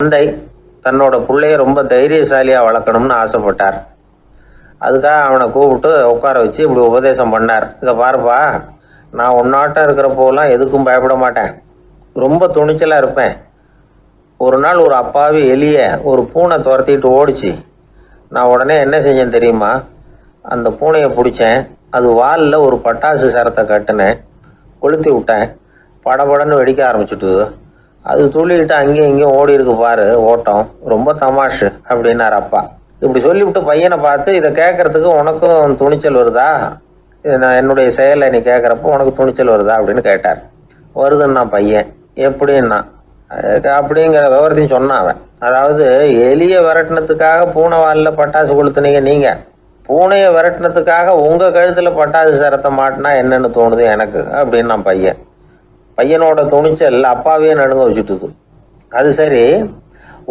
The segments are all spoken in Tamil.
தந்தை தன்னோட பிள்ளைய ரொம்ப தைரியசாலியாக வளர்க்கணும்னு ஆசைப்பட்டார். அதுக்காக அவனை கூப்பிட்டு உட்கார வச்சு இப்படி உபதேசம் பண்ணார். இதை பாருப்பா, நான் உன்னாட்டம் இருக்கிறப்போலாம் எதுக்கும் பயப்பட மாட்டேன், ரொம்ப துணிச்சலாக இருப்பேன். ஒரு நாள் ஒரு அப்பாவி எலிய ஒரு பூனை துரத்திட்டு ஓடிச்சு. நான் உடனே என்ன செஞ்சேன் தெரியுமா? அந்த பூனையை பிடிச்சேன், அது வாலில் ஒரு பட்டாசு சரத்தை கட்டினேன், கொளுத்தி விட்டேன், படபடன்னு வெடிக்க ஆரம்பிச்சுட்டுது. அது துள்ளிக்கிட்டு அங்கேயும் இங்கேயும் ஓடி இருக்கு பாரு ஓட்டம், ரொம்ப தமாஷு அப்படின்னார் அப்பா. இப்படி சொல்லிவிட்டு பையனை பார்த்து, இதை கேட்கறதுக்கு உனக்கும் துணிச்சல் வருதா, நான் என்னுடைய செயலை நீ கேட்குறப்போ உனக்கு துணிச்சல் வருதா அப்படின்னு கேட்டார். வருதுன்னா பையன். எப்படின்னா அப்படிங்கிற விவரத்தையும் சொன்னான் அவன். அதாவது எலியை விரட்டினத்துக்காக பூனை வாலில் பட்டாசு கொளுத்துனீங்க நீங்கள், பூனையை விரட்டினத்துக்காக உங்கள் கழுத்தில் பட்டாசு சரத்தை மாட்டினா என்னென்னு தோணுது எனக்கு அப்படின்னு நான் பையன். பையனோட துணிச்சல் அப்பாவே நடுங்க வச்சுட்டுது. அது சரி,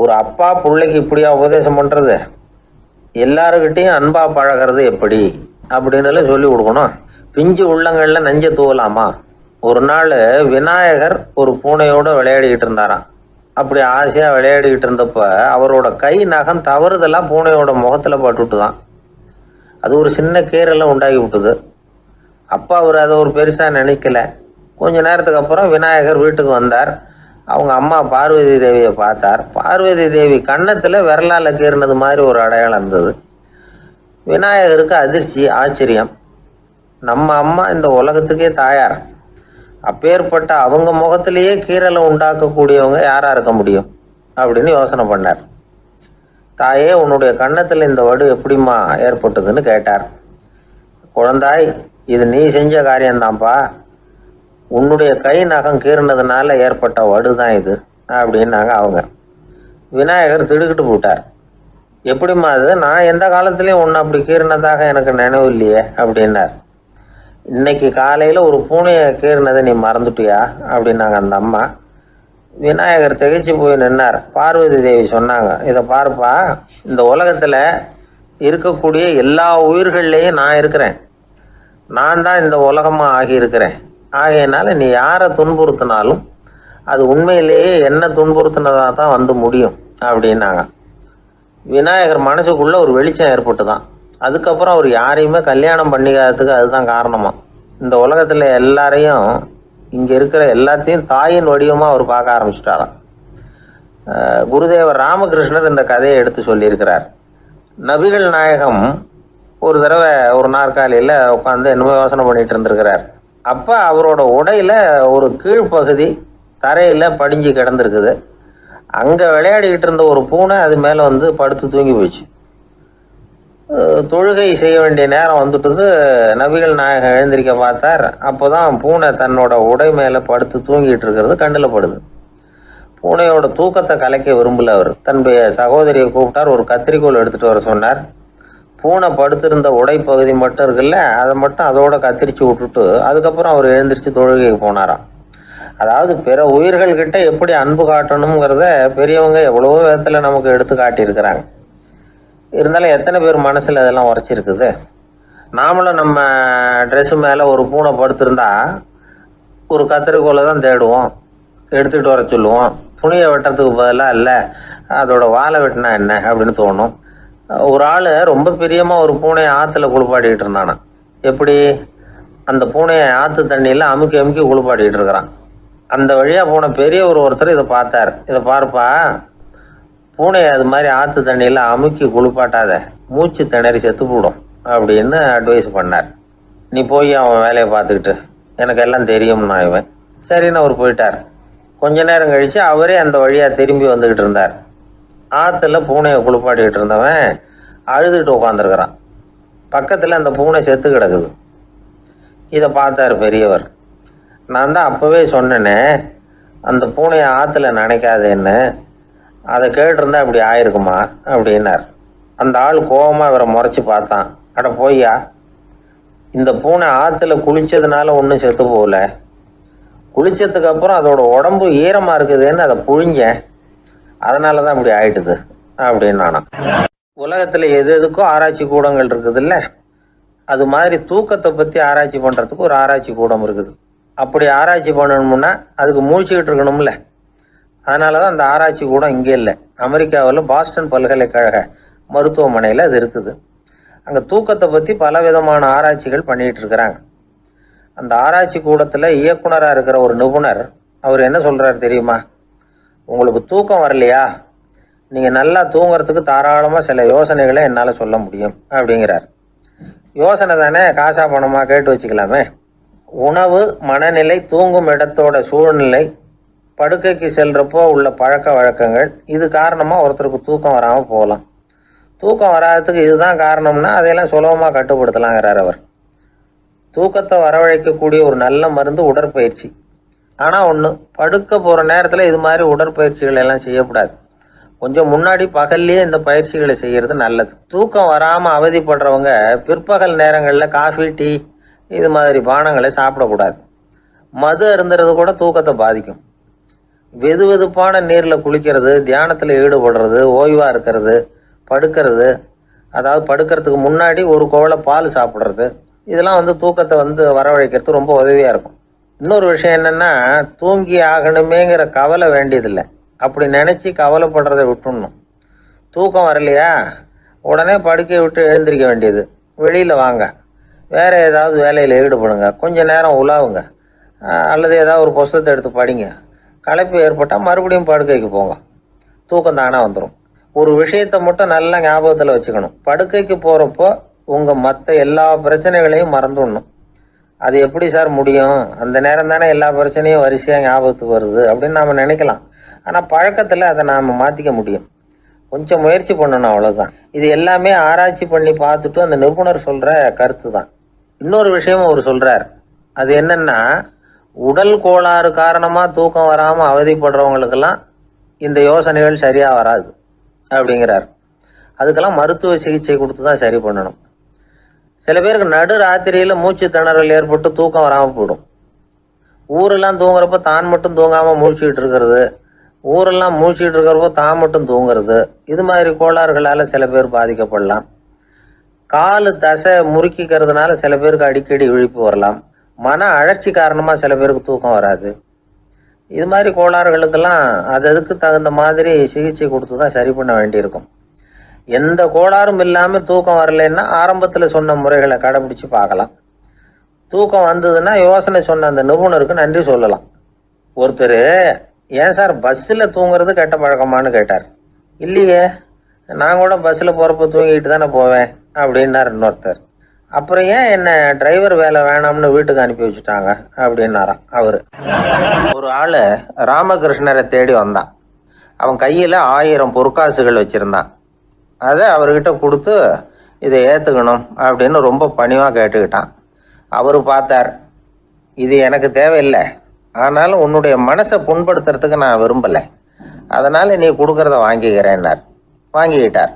ஒரு அப்பா பிள்ளைக்கு இப்படியா உபதேசம் பண்ணுறது? எல்லாருக்கிட்டையும் அன்பா பழகிறது எப்படி அப்படின்னு சொல்லி கொடுக்கணும். பிஞ்சு உள்ளங்களில் நஞ்ச தூவலாமா? ஒரு நாள் விநாயகர் ஒரு பூனையோடு விளையாடிக்கிட்டு இருந்தாராம். அப்படி ஆசையாக விளையாடிக்கிட்டு இருந்தப்ப அவரோட கை நகம் தவறுதெல்லாம் பூனையோட முகத்தில் பட்டுட்டு தான். அது ஒரு சின்ன கீரெல்லாம் உண்டாகி விட்டுது. அப்பா அவர் அதை ஒரு பெருசாக நினைக்கல. கொஞ்ச நேரத்துக்கு அப்புறம் விநாயகர் வீட்டுக்கு வந்தார். அவங்க அம்மா பார்வதி தேவியை பார்த்தார். பார்வதி தேவி கன்னத்தில் விரலால் கீறினது மாதிரி ஒரு அடையாளம் இருந்தது. விநாயகருக்கு அதிர்ச்சி, ஆச்சரியம். நம்ம அம்மா இந்த உலகத்துக்கே தாயார், அப்பேற்பட்ட அவங்க முகத்திலேயே கீறலை உண்டாக்கக்கூடியவங்க யாராக இருக்க முடியும் அப்படின்னு யோசனை பண்ணார். தாயே, உன்னுடைய கன்னத்தில் இந்த வடு எப்படிம்மா ஏற்பட்டதுன்னு கேட்டார். குழந்தாய், இது நீ செஞ்ச காரியம்தான்ப்பா, உன்னுடைய கை நகம் கீறினதுனால ஏற்பட்ட வடு தான் இது அப்படின்னாங்க அவங்க. விநாயகர் திடுக்கிட்டு போட்டார். எப்படிம்மா அது? நான் எந்த காலத்துலேயும் ஒன்று அப்படி கீறினதாக எனக்கு நினைவு இல்லையே அப்படின்னார். இன்னைக்கு காலையில் ஒரு பூனையை கீறினதை நீ மறந்துட்டியா அப்படின்னாங்க அந்த அம்மா. விநாயகர் திகைச்சு போய் நின்னார். பார்வதி தேவி சொன்னாங்க, இதை பாருப்பா, இந்த உலகத்தில் இருக்கக்கூடிய எல்லா உயிர்கள்லேயும் நான் இருக்கிறேன், நான் தான் இந்த உலகமாக ஆகியிருக்கிறேன். ஆகையினால நீ யாரை துன்புறுத்தினாலும் அது உண்மையிலேயே என்ன துன்புறுத்தினதாக தான் வந்து முடியும் அப்படின்னாங்க. விநாயகர் மனசுக்குள்ளே ஒரு வெளிச்சம் ஏற்பட்டு தான். அதுக்கப்புறம் அவர் யாரையுமே கல்யாணம் பண்ணிக்காததுக்கு அதுதான் காரணமா. இந்த உலகத்தில் எல்லாரையும், இங்கே இருக்கிற எல்லாத்தையும் தாயின் வடிவமாக அவர் பார்க்க ஆரம்பிச்சிட்டாராம். குருதேவர் ராமகிருஷ்ணர் இந்த கதையை எடுத்து சொல்லியிருக்கிறார். நபிகள் நாயகம் ஒரு தடவை ஒரு நாற்காலியில் உட்காந்து என்னமோ யோசனை பண்ணிட்டு இருந்திருக்கிறார். அப்போ அவரோட உடையில் ஒரு கீழ்ப்பகுதி தரையில் படிஞ்சு கிடந்திருக்குது. அங்கே விளையாடிக்கிட்டு இருந்த ஒரு பூனை அது மேலே வந்து படுத்து தூங்கி போயிடுச்சு. தொழுகை செய்ய வேண்டிய நேரம் வந்துட்டுது. நபிகள் நாயகம் எழுந்திருக்க பார்த்தார். அப்போ தான் பூனை தன்னோட உடை மேலே படுத்து தூங்கிட்டு இருக்கிறது கண்ணில் படுது. பூனையோட தூக்கத்தை கலைக்க விரும்பல அவர். தன்னுடைய சகோதரியை கூப்பிட்டார். ஒரு கத்திரிக்கோள் எடுத்துகிட்டு வர சொன்னார். பூனை படுத்திருந்த உடைப்பகுதி மட்டும் இருக்குல்ல, அதை மட்டும் அதோட கத்திரிச்சு விட்டுட்டு அதுக்கப்புறம் அவர் எழுந்திரிச்சு தொழுகைக்கு போனாராம். அதாவது பிற உயிர்கள்கிட்ட எப்படி அன்பு காட்டணுங்கிறத பெரியவங்க எவ்வளவோ விதத்தில் நமக்கு எடுத்து காட்டியிருக்கிறாங்க. இருந்தாலும் எத்தனை பேர் மனசில் அதெல்லாம் உரைச்சிருக்குது? நாமளும் நம்ம ட்ரெஸ்ஸு மேலே ஒரு பூனை படுத்திருந்தா ஒரு கத்திரிக்கோலை தான் தேடுவோம், எடுத்துகிட்டு வர சொல்லுவோம். துணியை வெட்டுறதுக்கு பதிலாக இல்லை அதோட வாழை வெட்டினா என்ன அப்படின்னு தோணும். ஒரு ஆள் ரொம்ப பிரியமாக ஒரு பூனையை ஆற்றுல குளிப்பாட்டிக்கிட்டு இருந்தானா. எப்படி? அந்த பூனையை ஆற்று தண்ணியில் அமுக்கி அமுக்கி குளிப்பாட்டிக்கிட்டு இருக்கிறான். அந்த வழியாக போன பெரியவர் ஒருத்தர் இதை பார்த்தார். இதை பார்ப்பா, பூனையை அது மாதிரி ஆற்று தண்ணியில் அமுக்கி குளிப்பாட்டாத, மூச்சு திணறி செத்து போடும் அப்படின்னு அட்வைஸ் பண்ணார். நீ போய் அவன் வேலையை பார்த்துக்கிட்டு, எனக்கு எல்லாம் தெரியும்னா இவன். சரின்னு அவர் போயிட்டார். கொஞ்ச நேரம் கழித்து அவரே அந்த வழியாக திரும்பி வந்துக்கிட்டு இருந்தார். ஆற்றுல பூனையை குளிப்பாட்டிக்கிட்டு இருந்தவன் அழுதுகிட்டு உட்காந்துருக்கிறான். பக்கத்தில் அந்த பூனை செத்து கிடக்குது. இதை பார்த்தார் பெரியவர். நான் தான் அப்போவே சொன்னேனே அந்த பூனையை ஆற்றுல நினைக்காதேன்னு, அதை கேட்டிருந்தா இப்படி ஆயிருக்குமா அப்படின்னார். அந்த ஆள் கோபமாக இவரை முறைச்சி பார்த்தான். அட போய்யா, இந்த பூனை ஆற்றுல குளித்ததுனால ஒன்றும் செத்து போகல, குளித்ததுக்கு அப்புறம் அதோட உடம்பு ஈரமாக இருக்குதுன்னு அதை புழிஞ்சேன், அதனால தான் இப்படி ஆயிட்டுது அப்படின்னு நானா. உலகத்தில் எது எதுக்கோ ஆராய்ச்சி கூடங்கள் இருக்குதுல்ல, அது மாதிரி தூக்கத்தை பற்றி ஆராய்ச்சி பண்ணுறதுக்கு ஒரு ஆராய்ச்சி கூடம் இருக்குது. அப்படி ஆராய்ச்சி பண்ணணும்னா அதுக்கு மூழ்கிக்கிட்டு இருக்கணும்ல. அதனால தான் அந்த ஆராய்ச்சி கூட இங்கே இல்லை. அமெரிக்காவில் பாஸ்டன் பல்கலைக்கழக மருத்துவமனையில் அது இருக்குது. அங்கே தூக்கத்தை பற்றி பலவிதமான ஆராய்ச்சிகள் பண்ணிகிட்டு இருக்கிறாங்க. அந்த ஆராய்ச்சி கூடத்தில் இயக்குனராக இருக்கிற ஒரு நிபுணர் அவர் என்ன சொல்கிறார் தெரியுமா? உங்களுக்கு தூக்கம் வரலையா, நீங்கள் நல்லா தூங்குறதுக்கு தாராளமாக சில யோசனைகளை என்னால் சொல்ல முடியும் அப்படிங்கிறார். யோசனை தானே, காசா பணமாக கேட்டு வச்சுக்கலாமே. உணவு, மனநிலை, தூங்கும் இடத்தோட சூழ்நிலை, படுக்கைக்கு செல்றப்போ உள்ள பழக்க வழக்கங்கள், இது காரணமாக ஒருத்தருக்கு தூக்கம் வராமல் போகலாம். தூக்கம் வராததுக்கு இதுதான் காரணம்னா அதையெல்லாம் சுலபமாக கட்டுப்படுத்தலாங்கிறார் அவர். தூக்கத்தை வரவழைக்கக்கூடிய ஒரு நல்ல மருந்து உடற்பயிற்சி. ஆனால் ஒன்று, படுக்க போகிற நேரத்தில் இது மாதிரி உடற்பயிற்சிகள் எல்லாம் செய்யக்கூடாது. கொஞ்சம் முன்னாடி பகல்லையே இந்த பயிற்சிகளை செய்கிறது நல்லது. தூக்கம் வராமல் அவதிப்படுறவங்க பிற்பகல் நேரங்களில் காஃபி, டீ இது மாதிரி பானங்களை சாப்பிடக்கூடாது. மது அருந்துறது கூட தூக்கத்தை பாதிக்கும். வெது வெதுப்பான நீரில் குளிக்கிறது, தியானத்தில் ஈடுபடுறது, ஓய்வாக இருக்கிறது, படுக்கிறது, அதாவது படுக்கிறதுக்கு முன்னாடி ஒரு குவளை பால் சாப்பிட்றது, இதெல்லாம் தூக்கத்தை வரவழைக்கிறது ரொம்ப உதவியாக இருக்கும். இன்னொரு விஷயம் என்னென்னா, தூங்கி ஆகணுமேங்கிற கவலை வேண்டியதில்லை. அப்படி நினச்சி கவலைப்படுறதை விட்டுடணும். தூக்கம் வரலையா, உடனே படுக்கையை விட்டு எழுந்திரிக்க வேண்டியது. வெளியில் வாங்க, வேறு ஏதாவது வேலையில் ஈடுபடுங்க, கொஞ்சம் நேரம் உலாவுங்க, அல்லது ஏதாவது ஒரு புஸ்தகத்தை எடுத்து படிங்க. களைப்பு ஏற்பட்டால் மறுபடியும் படுக்கைக்கு போங்க, தூக்கம் தானே வந்துடும். ஒரு விஷயத்தை மட்டும் நல்லா ஞாபகத்தில் வச்சுக்கணும். படுக்கைக்கு போகிறப்போ உங்கள் மற்ற எல்லா பிரச்சனைகளையும் மறந்துடணும். அது எப்படி சார் முடியும்? அந்த நேரம் தானே எல்லா பிரச்சனையும் வரிசையாக ஞாபகத்துக்கு வருது அப்படின்னு நாம் நினைக்கலாம். ஆனால் பழக்கத்தில் அதை நாம் மாற்றிக்க முடியும். கொஞ்சம் முயற்சி பண்ணணும், அவ்வளோதான். இது எல்லாமே ஆராய்ச்சி பண்ணி பார்த்துட்டு அந்த நிபுணர் சொல்கிற கருத்து தான். இன்னொரு விஷயமும் அவர் சொல்கிறார். அது என்னென்னா, உடல் கோளாறு காரணமாக தூக்கம் வராமல் அவதிப்படுறவங்களுக்கெல்லாம் இந்த யோசனைகள் சரியாக வராது அப்படிங்கிறார். அதுக்கெல்லாம் மருத்துவ சிகிச்சை கொடுத்து தான் சரி பண்ணணும். சில பேருக்கு நடு ராத்திரியில் மூச்சு திணறல் ஏற்பட்டு தூக்கம் வராமல் போயிடும். ஊரெல்லாம் தூங்குறப்ப தான் மட்டும் தூங்காமல் மூழ்கிட்டு இருக்கிறது, ஊரெல்லாம் மூழ்கிட்டு இருக்கிறப்போ தான் மட்டும் தூங்குறது, இது மாதிரி கோளாறுகளால் சில பேர் பாதிக்கப்படலாம். காலு தசை முறுக்கிக்கிறதுனால சில பேருக்கு அடிக்கடி விழிப்பு வரலாம். மன அழற்சி காரணமாக சில பேருக்கு தூக்கம் வராது. இது மாதிரி கோளாறுகளுக்கெல்லாம் அதுக்கு தகுந்த மாதிரி சிகிச்சை கொடுத்து தான் சரி பண்ண வேண்டியிருக்கும். எந்த கோளாறும் இல்லாமல் தூக்கம் வரலைன்னா ஆரம்பத்தில் சொன்ன முறைகளை கடைபிடிச்சு பார்க்கலாம். தூக்கம் வந்ததுன்னா யோசனை சொன்ன அந்த நிபுணருக்கு நன்றி சொல்லலாம். ஒருத்தர், ஏன் சார் பஸ்ஸில் தூங்குறது கெட்ட பழக்கமானு கேட்டார். இல்லையே, நான் கூட பஸ்ஸில் போகிறப்ப தூங்கிட்டு தானே போவேன் அப்படின்னார் இன்னொருத்தர். அப்புறம் ஏன் என்ன டிரைவர் வேலை வேணாம்னு வீட்டுக்கு அனுப்பி வச்சுட்டாங்க அப்படின்னாராம் அவர். ஒரு ஆள் ராமகிருஷ்ணரை தேடி வந்தான். அவன் கையில் 1000 பொற்காசுகள் வச்சுருந்தான். அதை அவர்கிட்ட கொடுத்து இதை ஏற்றுக்கணும் அப்படின்னு ரொம்ப பணிவாக கேட்டுக்கிட்டான். அவர் பார்த்தார், இது எனக்கு தேவையில்லை, ஆனாலும் உன்னுடைய மனசை புண்படுத்துறதுக்கு நான் விரும்பலை, அதனால் நீ கொடுக்குறத வாங்கிக்கிறேன்னார். வாங்கிக்கிட்டார்.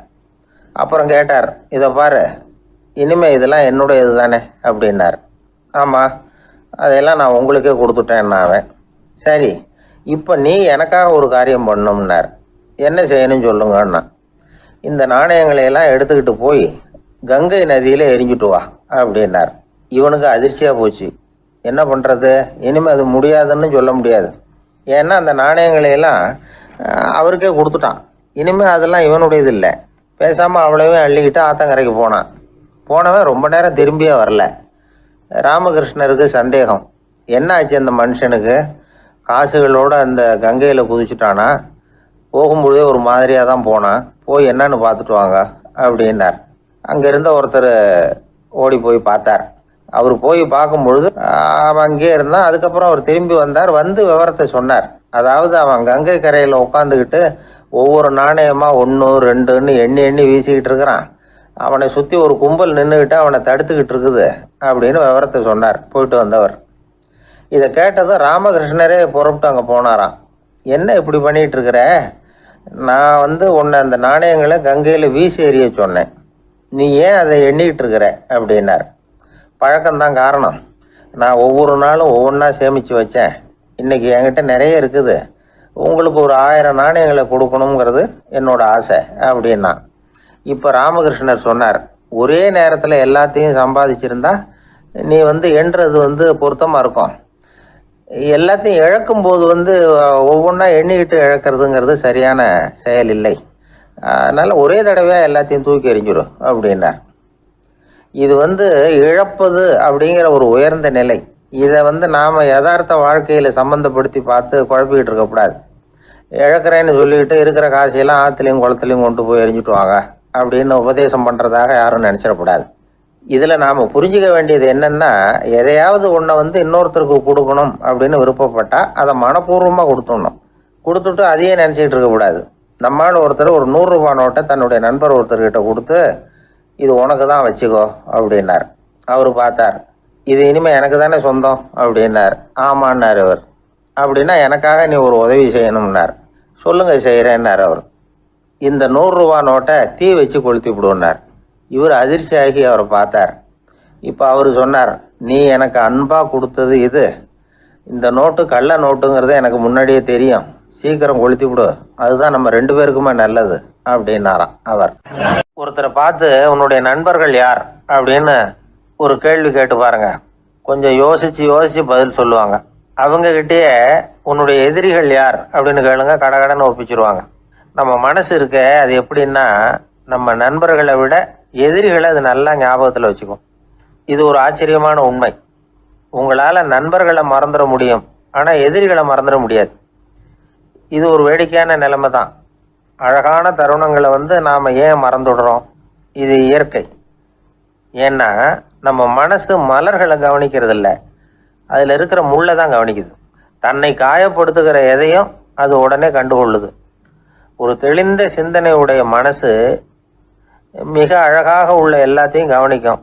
அப்புறம் கேட்டார், இதை பாரு, இனிமேல் இதெல்லாம் என்னுடைய இது தானே அப்படின்னார். ஆமாம், அதையெல்லாம் நான் உங்களுக்கே கொடுத்துட்டேன் அவன். சரி, இப்போ நீ எனக்காக ஒரு காரியம் பண்ணணும்னார். என்ன செய்யணும்னு சொல்லுங்கன்னா, இந்த நாணயங்களையெல்லாம் எடுத்துக்கிட்டு போய் கங்கை நதியில் எரிஞ்சுட்டு வா அப்படின்னார். இவனுக்கு அதிர்ச்சியாக போச்சு. என்ன பண்ணுறது? இனிமேல் அது முடியாதுன்னு சொல்ல முடியாது. ஏன்னா அந்த நாணயங்களையெல்லாம் அவருக்கே கொடுத்துட்டான். இனிமேல் அதெல்லாம் இவனுடையது இல்லை. பேசாமல் அவ்வளவே அள்ளிக்கிட்டு ஆத்தங்கரைக்கு போனான். போனவன் ரொம்ப நேரம் திரும்பியே வரல. ராமகிருஷ்ணருக்கு சந்தேகம். என்ன ஆச்சு அந்த மனுஷனுக்கு? காசுகளோடு அந்த கங்கையில் குதிச்சுட்டானா? போகும்பொழுதே ஒரு மாதிரியாக தான் போனான். போய் என்னன்னு பார்த்துட்டு வாங்க அப்படின்னார். அங்கே இருந்த ஒருத்தர் ஓடி போய் பார்த்தார். அவர் போய் பார்க்கும் பொழுது அவன் அங்கேயே இருந்தான். அதுக்கப்புறம் அவர் திரும்பி வந்தார். வந்து விவரத்தை சொன்னார். அதாவது அவன் கங்கை கரையில் உட்காந்துக்கிட்டு ஒவ்வொரு நாணயமாக 1, 2ன்னு எண்ணி எண்ணி வீசிக்கிட்டு இருக்கிறான். அவனை சுற்றி ஒரு கும்பல் நின்றுக்கிட்டு அவனை தடுத்துக்கிட்டு இருக்குது அப்படின்னு விவரத்தை சொன்னார் போயிட்டு வந்தவர். இதை கேட்டதும் ராமகிருஷ்ணரே புறப்பட்டு அங்கே போனாராம். என்ன இப்படி பண்ணிகிட்டு இருக்கிற? நான் உன்னை அந்த நாணயங்களை கங்கையில் வீசி எறிய சொன்னேன், நீ ஏன் அதை எண்ணிக்கிட்டு இருக்கிற அப்படின்னார். பழக்கம்தான் காரணம். நான் ஒவ்வொரு நாளும் ஒவ்வொன்றா சேமித்து வச்சேன். இன்றைக்கி என்கிட்ட நிறைய இருக்குது. உங்களுக்கு ஒரு 1000 நாணயங்களை கொடுக்கணுங்கிறது என்னோட ஆசை அப்படின்னா. இப்போ ராமகிருஷ்ணர் சொன்னார், ஒரே நேரத்தில் எல்லாத்தையும் சம்பாதிச்சிருந்தா நீ எண்ணுறது பொருத்தமாக இருக்கும். எல்லாத்தையும் இழக்கும் போது ஒவ்வொன்றா எண்ணிக்கிட்டு இழக்கிறதுங்கிறது சரியான செயல் இல்லை. அதனால் ஒரே தடவையாக எல்லாத்தையும் தூக்கி எறிஞ்சிடும் அப்படின்னார். இது இழப்பது அப்படிங்கிற ஒரு உயர்ந்த நிலை. இதை நாம் யதார்த்த வாழ்க்கையில் சம்மந்தப்படுத்தி பார்த்து குழப்பிக்கிட்டு இருக்கக்கூடாது. இழக்கிறேன்னு சொல்லிக்கிட்டு இருக்கிற காசையெல்லாம் ஆற்றுலையும் குளத்துலையும் கொண்டு போய் எரிஞ்சுட்டு வாங்க அப்படின்னு உபதேசம் பண்ணுறதாக யாரும் நினச்சிடக்கூடாது. இதில் நாம் புரிஞ்சிக்க வேண்டியது என்னென்னா, எதையாவது ஒன்றை இன்னொருத்தருக்கு கொடுக்கணும் அப்படின்னு விருப்பப்பட்டால் அதை மனப்பூர்வமாக கொடுத்துடணும். கொடுத்துட்டு அதையே நினச்சிக்கிட்டு இருக்கக்கூடாது. நம்மால் ஒருத்தர் ஒரு 100 ரூபா நோட்டை தன்னுடைய நண்பர் ஒருத்தர்கிட்ட கொடுத்து, இது உனக்கு தான் வச்சுக்கோ அப்படின்னார். அவர் பார்த்தார், இது இனிமேல் எனக்கு தானே சொந்தம் அப்படின்னார். ஆமான்னார் அவர். அப்படின்னா எனக்காக நீ ஒரு உதவி செய்யணும்னார். சொல்லுங்கள் செய்கிறேன்னார் அவர். இந்த 100 ரூபா நோட்டை தீ வச்சு கொளுத்தி விடுன்னார். இவர் அதிர்ச்சியாகி அவரை பார்த்தார். இப்போ அவர் சொன்னார், நீ எனக்கு அன்பாக கொடுத்தது இது, இந்த நோட்டு கள்ள நோட்டுங்கிறது எனக்கு முன்னாடியே தெரியும், சீக்கிரம் கொளுத்தி விடு, அதுதான் நம்ம 2 பேருக்குமே நல்லது அப்படின்னாராம் அவர். ஒருத்தரை பார்த்து உன்னுடைய நண்பர்கள் யார் அப்படின்னு ஒரு கேள்வி கேட்டு பாருங்க. கொஞ்சம் யோசிச்சு பதில் சொல்லுவாங்க. அவங்ககிட்டயே உன்னுடைய எதிரிகள் யார் அப்படின்னு கேளுங்க, கடகடன்னு ஒப்பிச்சிருவாங்க. நம்ம மனசு இருக்க அது எப்படின்னா, நம்ம நண்பர்களை விட எதிரிகளை அது நல்லா ஞாபகத்தில் வச்சுக்கும். இது ஒரு ஆச்சரியமான உண்மை. உங்களால் நண்பர்களை மறந்துட முடியும், ஆனால் எதிரிகளை மறந்துட முடியாது. இது ஒரு வேடிக்கையான நிலைமை தான். அழகான தருணங்களை நாம் ஏன் மறந்துடுறோம்? இது இயற்கை. ஏன்னா நம்ம மனசு மலர்களை கவனிக்கிறது இல்லை, அதில் இருக்கிற முள்ளை தான் கவனிக்குது. தன்னை காயப்படுத்துகிற எதையும் அது உடனே கண்டுகொள்ளுது. ஒரு தெளிந்த சிந்தனையுடைய மனசு மிக அழகாக உள்ள எல்லாத்தையும் கவனிக்கும்.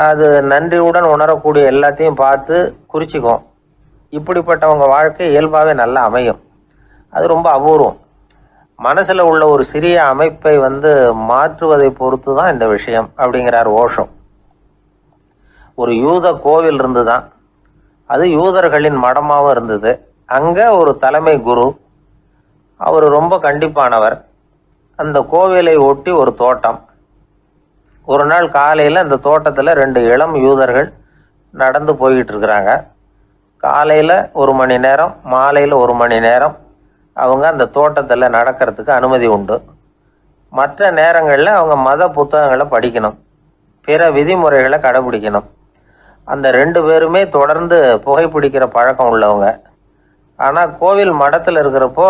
அது நன்றியுடன் உணரக்கூடிய எல்லாத்தையும் பார்த்து குறிச்சிக்கும். இப்படிப்பட்டவங்க வாழ்க்கை இயல்பாகவே நல்லா அமையும். அது ரொம்ப அபூர்வம். மனசில் உள்ள ஒரு சிறிய அமைப்பை மாற்றுவதை பொறுத்து தான் இந்த விஷயம் அப்படிங்கிறார் ஓஷோ. ஒரு யூத கோவில் இருந்து தான், அது யூதர்களின் மடமாகவும் இருந்தது. அங்கே ஒரு தலைமை குரு, அவர் ரொம்ப கண்டிப்பானவர். அந்த கோவிலை ஒட்டி ஒரு தோட்டம். ஒரு நாள் காலையில் அந்த தோட்டத்தில் 2 இளம் யூதர்கள் நடந்து போய்கிட்டு இருக்கிறாங்க. காலையில் 1 மணி நேரம், மாலையில் 1 மணி நேரம் அவங்க அந்த தோட்டத்தில் நடக்கிறதுக்கு அனுமதி உண்டு. மற்ற நேரங்களில் அவங்க மத புத்தகங்களை படிக்கணும், பிற விதிமுறைகளை கடைபிடிக்கணும். அந்த 2 பேருமே தொடர்ந்து புகைப்பிடிக்கிற பழக்கம் உள்ளவங்க. ஆனால் கோவில் மடத்தில் இருக்கிறப்போ